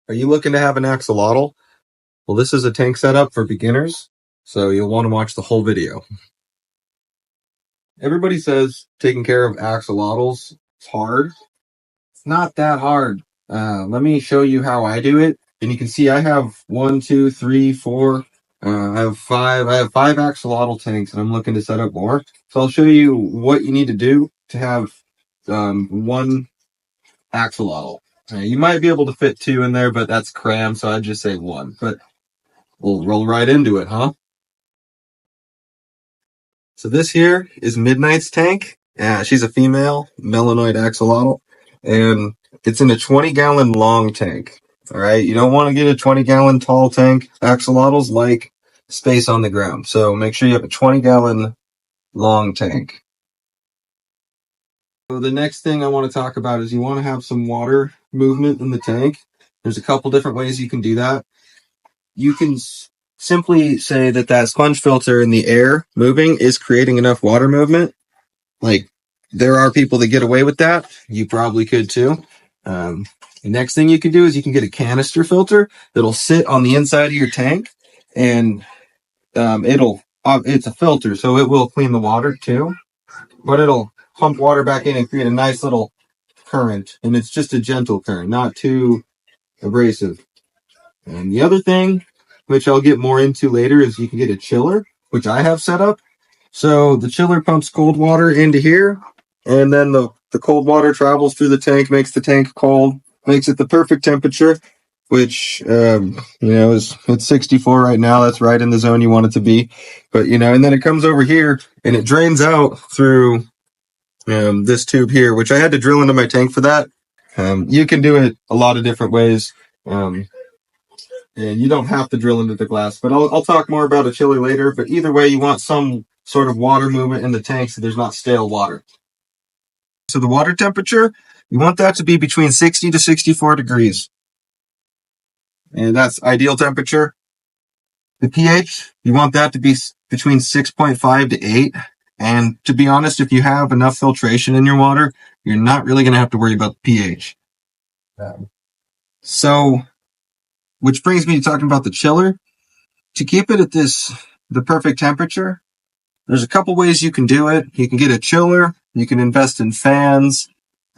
Are you looking to have an axolotl? Well, this is a tank setup for beginners, so you'll want to watch the whole video. Everybody says taking care of axolotls is hard. It's not that hard. Let me show you how I do it. And you can see I have 1, 2, 3, 4. I have five. I have 5 axolotl tanks, and I'm looking to set up more. So I'll show you what you need to do to have one axolotl. You might be able to fit 2 in there, but that's crammed, so I'd just say 1. But we'll roll right into it, huh? So this here is Midnight's tank. She's a female melanoid axolotl, and it's in a 20-gallon long tank. All right, you don't want to get a 20-gallon tall tank. Axolotls like space on the ground, so make sure you have a 20-gallon long tank. So the next thing I want to talk about is you want to have some water movement in the tank. There's a couple different ways you can do that. You can simply say that sponge filter in the air moving is creating enough water movement. Like, there are people that get away with that. You probably could too. The next thing you can do is you can get a canister filter that'll sit on the inside of your tank, and it's a filter, so it will clean the water too, but it'll pump water back in and create a nice little current, and it's just a gentle current, not too abrasive. And the other thing, which I'll get more into later, is you can get a chiller, which I have set up. So the chiller pumps cold water into here, and then the cold water travels through the tank, makes the tank cold, makes it the perfect temperature, which, it's 64 right now. That's right in the zone you want it to be. But, and then it comes over here, and it drains out through this tube here, which I had to drill into my tank for that. You can do it a lot of different ways. And you don't have to drill into the glass, but I'll talk more about a chiller later. But either way, you want some sort of water movement in the tank so there's not stale water. So the water temperature, you want that to be between 60 to 64 degrees. And that's ideal temperature. The pH, you want that to be between 6.5 to 8. And to be honest, if you have enough filtration in your water, you're not really going to have to worry about the pH. Which brings me to talking about the chiller. To keep it at the perfect temperature, there's a couple ways you can do it. You can get a chiller. You can invest in fans.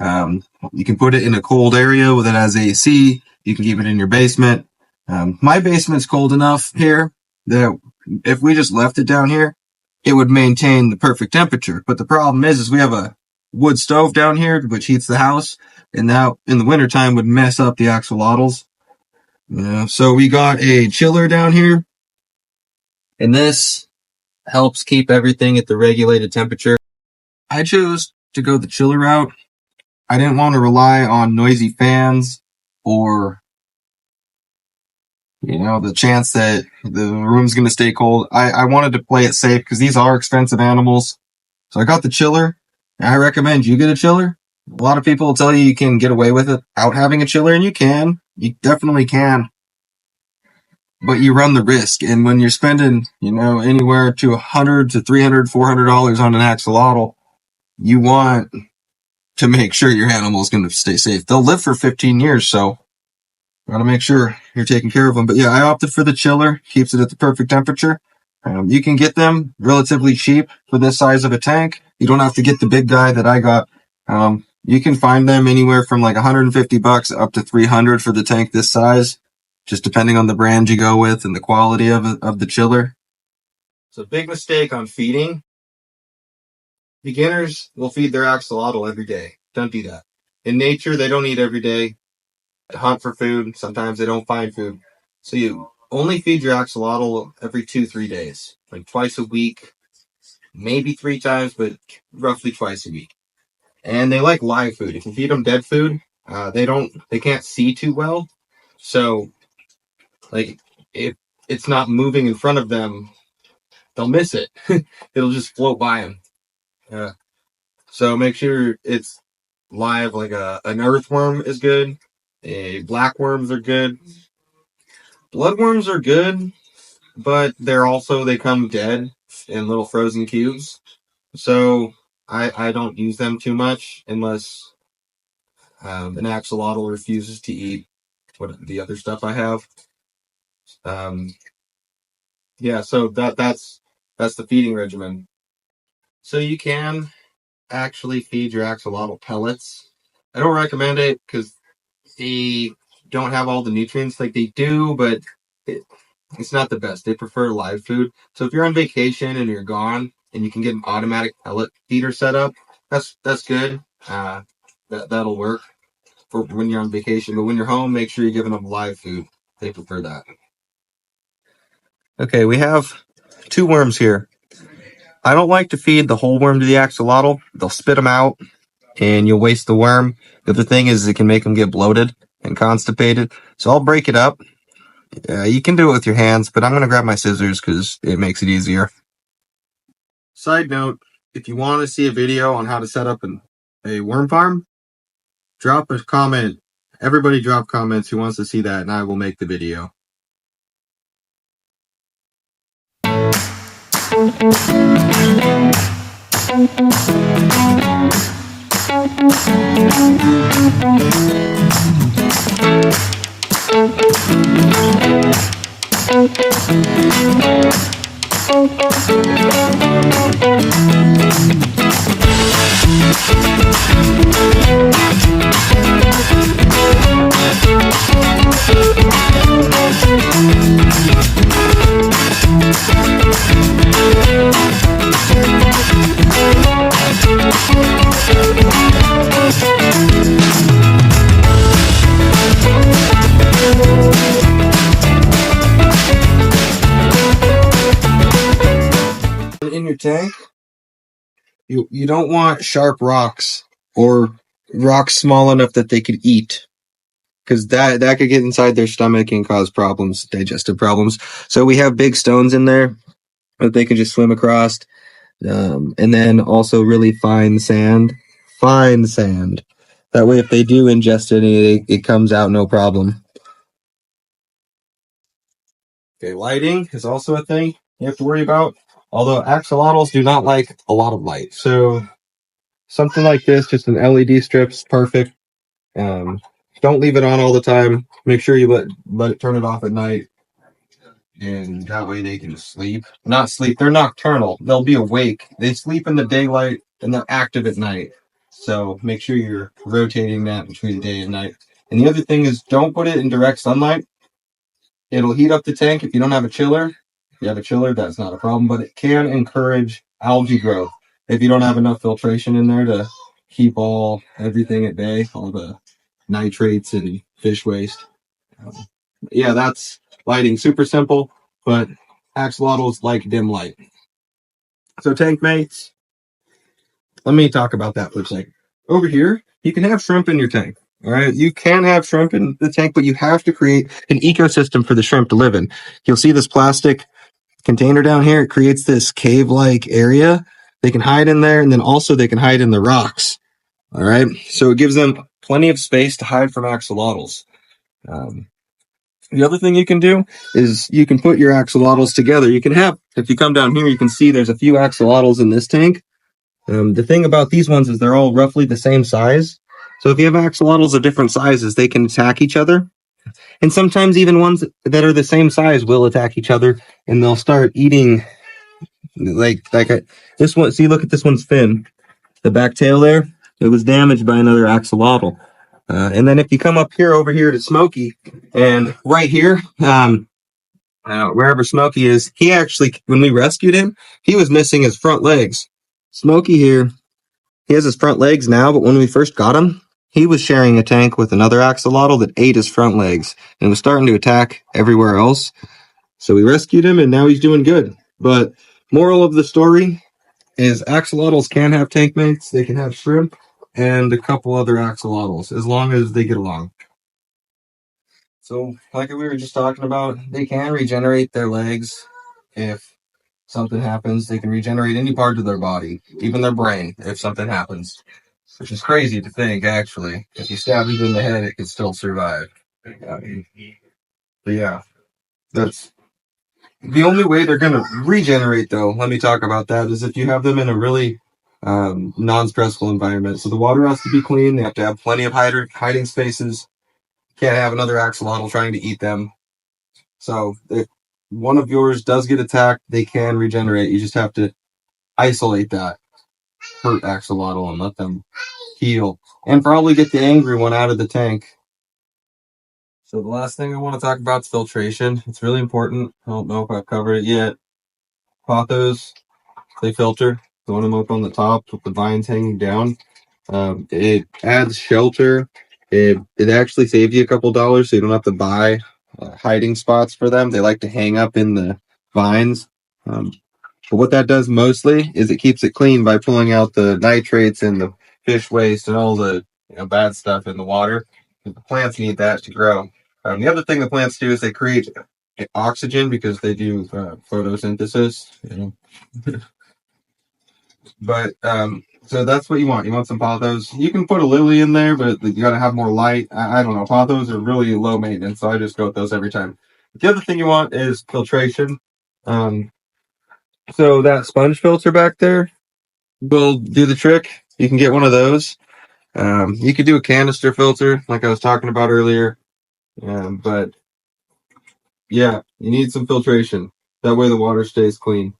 You can put it in a cold area that has AC. You can keep it in your basement. My basement's cold enough here that if we just left it down here, it would maintain the perfect temperature. But the problem is we have a wood stove down here, which heats the house, and that in the wintertime would mess up the axolotls. So we got a chiller down here, and this helps keep everything at the regulated temperature. I chose to go the chiller route. I didn't want to rely on noisy fans or, the chance that the room's going to stay cold. I wanted to play it safe because these are expensive animals. So I got the chiller. I recommend you get a chiller. A lot of people will tell you can get away with it without having a chiller, and you can. You definitely can. But you run the risk. And when you're spending, anywhere to $100 to $300, $400 on an axolotl, you want to make sure your animal is going to stay safe. They'll live for 15 years, so you want to make sure you're taking care of them. But yeah, I opted for the chiller. Keeps it at the perfect temperature. You can get them relatively cheap for this size of a tank. You don't have to get the big guy that I got. You can find them anywhere from like $150 up to $300 for the tank this size, just depending on the brand you go with and the quality of the chiller. So big mistake on feeding. Beginners will feed their axolotl every day. Don't do that. In nature, they don't eat every day. They hunt for food. Sometimes they don't find food. So you only feed your axolotl every 2-3 days, like twice a week, maybe 3 times, but roughly twice a week. And they like live food. If you feed them dead food, they can't see too well. So, like, if it's not moving in front of them, they'll miss it. It'll just float by them. So make sure it's live, like an earthworm is good. Blackworms are good. Bloodworms are good, but they come dead in little frozen cubes. So I don't use them too much unless an axolotl refuses to eat what the other stuff I have. Yeah, so that's the feeding regimen. So you can actually feed your axolotl pellets. I don't recommend it because they don't have all the nutrients like they do, but it's not the best. They prefer live food. So if you're on vacation and you're gone and you can get an automatic pellet feeder set up, that's good. That'll work for when you're on vacation. But when you're home, make sure you're giving them live food. They prefer that. Okay, we have 2 worms here. I don't like to feed the whole worm to the axolotl. They'll spit them out and you'll waste the worm. The other thing is it can make them get bloated and constipated. So I'll break it up. You can do it with your hands, but I'm going to grab my scissors because it makes it easier. Side note, if you want to see a video on how to set up a worm farm, drop a comment. Everybody drop comments who wants to see that, and I will make the video. In your tank, you don't want sharp rocks or rocks small enough that they could eat, because that could get inside their stomach and cause problems, digestive problems. So we have big stones in there that they can just swim across, and then also really fine sand. That way, if they do ingest it comes out no problem. Okay, lighting is also a thing you have to worry about. Although axolotls do not like a lot of light, so something like this, just an LED strip's perfect. Don't leave it on all the time. Make sure you let it turn it off at night, and that way they can sleep. Not sleep. They're nocturnal. They'll be awake. They sleep in the daylight and they're active at night. So make sure you're rotating that between day and night. And the other thing is, don't put it in direct sunlight. It'll heat up the tank if you don't have a chiller. If you have a chiller, that's not a problem, but it can encourage algae growth if you don't have enough filtration in there to keep everything at bay, all the nitrates and fish waste. Yeah, that's lighting. Super simple, but axolotls like dim light. So tank mates, let me talk about that for a second. Over here, you can have shrimp in your tank. All right, you can have shrimp in the tank, but you have to create an ecosystem for the shrimp to live in. You'll see this plastic container down here. It creates this cave-like area. They can hide in there, and then also they can hide in the rocks. All right, so it gives them plenty of space to hide from axolotls. The other thing you can do is you can put your axolotls together. You can have, if you come down here, you can see there's a few axolotls in this tank. The thing about these ones is they're all roughly the same size. So if you have axolotls of different sizes, they can attack each other. And sometimes even ones that are the same size will attack each other, and they'll start eating this one. See, look at this one's fin. The back tail there, it was damaged by another axolotl. And then if you come up here over here to Smokey, and right here, wherever Smokey is, he actually, when we rescued him, he was missing his front legs. Smokey here, he has his front legs now, but when we first got him, he was sharing a tank with another axolotl that ate his front legs and was starting to attack everywhere else. So we rescued him, and now he's doing good. But moral of the story is axolotls can have tank mates. They can have shrimp and a couple other axolotls as long as they get along. So like we were just talking about, they can regenerate their legs if something happens. They can regenerate any part of their body, even their brain, if something happens. Which is crazy to think, actually. If you stab it in the head, it could still survive. But yeah, that's the only way they're going to regenerate, though. Let me talk about that, is if you have them in a really non-stressful environment. So the water has to be clean. They have to have plenty of hiding spaces. Can't have another axolotl trying to eat them. So if one of yours does get attacked, they can regenerate. You just have to isolate that hurt axolotl and let them heal. And probably get the angry one out of the tank. So the last thing I want to talk about is filtration. It's really important. I don't know if I've covered it yet. Pothos, they filter. Throwing them up on the top with the vines hanging down. It adds shelter. It actually saves you a couple dollars, so you don't have to buy hiding spots for them. They like to hang up in the vines. But what that does mostly is it keeps it clean by pulling out the nitrates and the fish waste and all the bad stuff in the water. The plants need that to grow. The other thing the plants do is they create oxygen because they do photosynthesis. But so that's what you want. You want some pothos. You can put a lily in there, but you got to have more light. I don't know. Pothos are really low maintenance, so I just go with those every time. The other thing you want is filtration. So that sponge filter back there will do the trick. You can get one of those. You could do a canister filter, like I was talking about earlier. But yeah, you need some filtration. That way the water stays clean.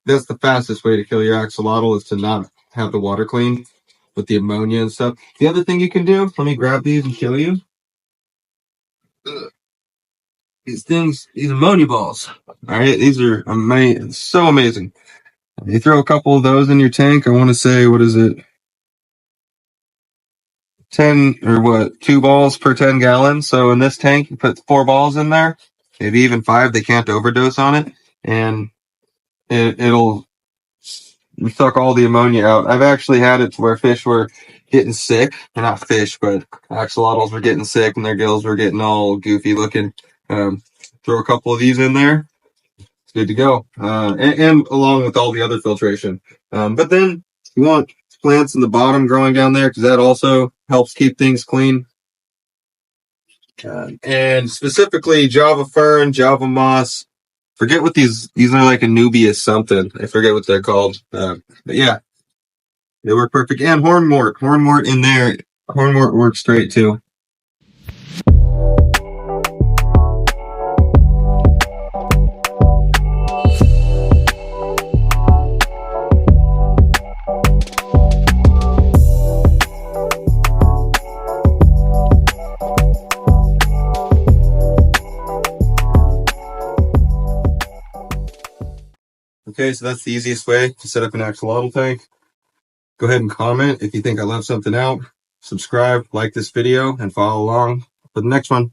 That's the fastest way to kill your axolotl is to not have the water clean with the ammonia and stuff. The other thing you can do, let me grab these and show you. These things, these ammonia balls. All right, these are so amazing. You throw a couple of those in your tank. I want to say, what is it? 10 or what? 2 balls per 10 gallons. So in this tank, you put 4 balls in there, maybe even 5. They can't overdose on it, and it'll suck all the ammonia out. I've actually had it where fish were getting sick. Well, not fish, but axolotls were getting sick and their gills were getting all goofy looking. Throw a couple of these in there. It's good to go. And along with all the other filtration. But then you want plants in the bottom growing down there because that also helps keep things clean. And specifically Java fern, Java moss. Forget what these are like Anubias something. I forget what they're called. But yeah, they work perfect. And hornwort. Hornwort in there. Hornwort works great too. Okay, so that's the easiest way to set up an axolotl tank. Go ahead and comment if you think I left something out. Subscribe, like this video, and follow along for the next one.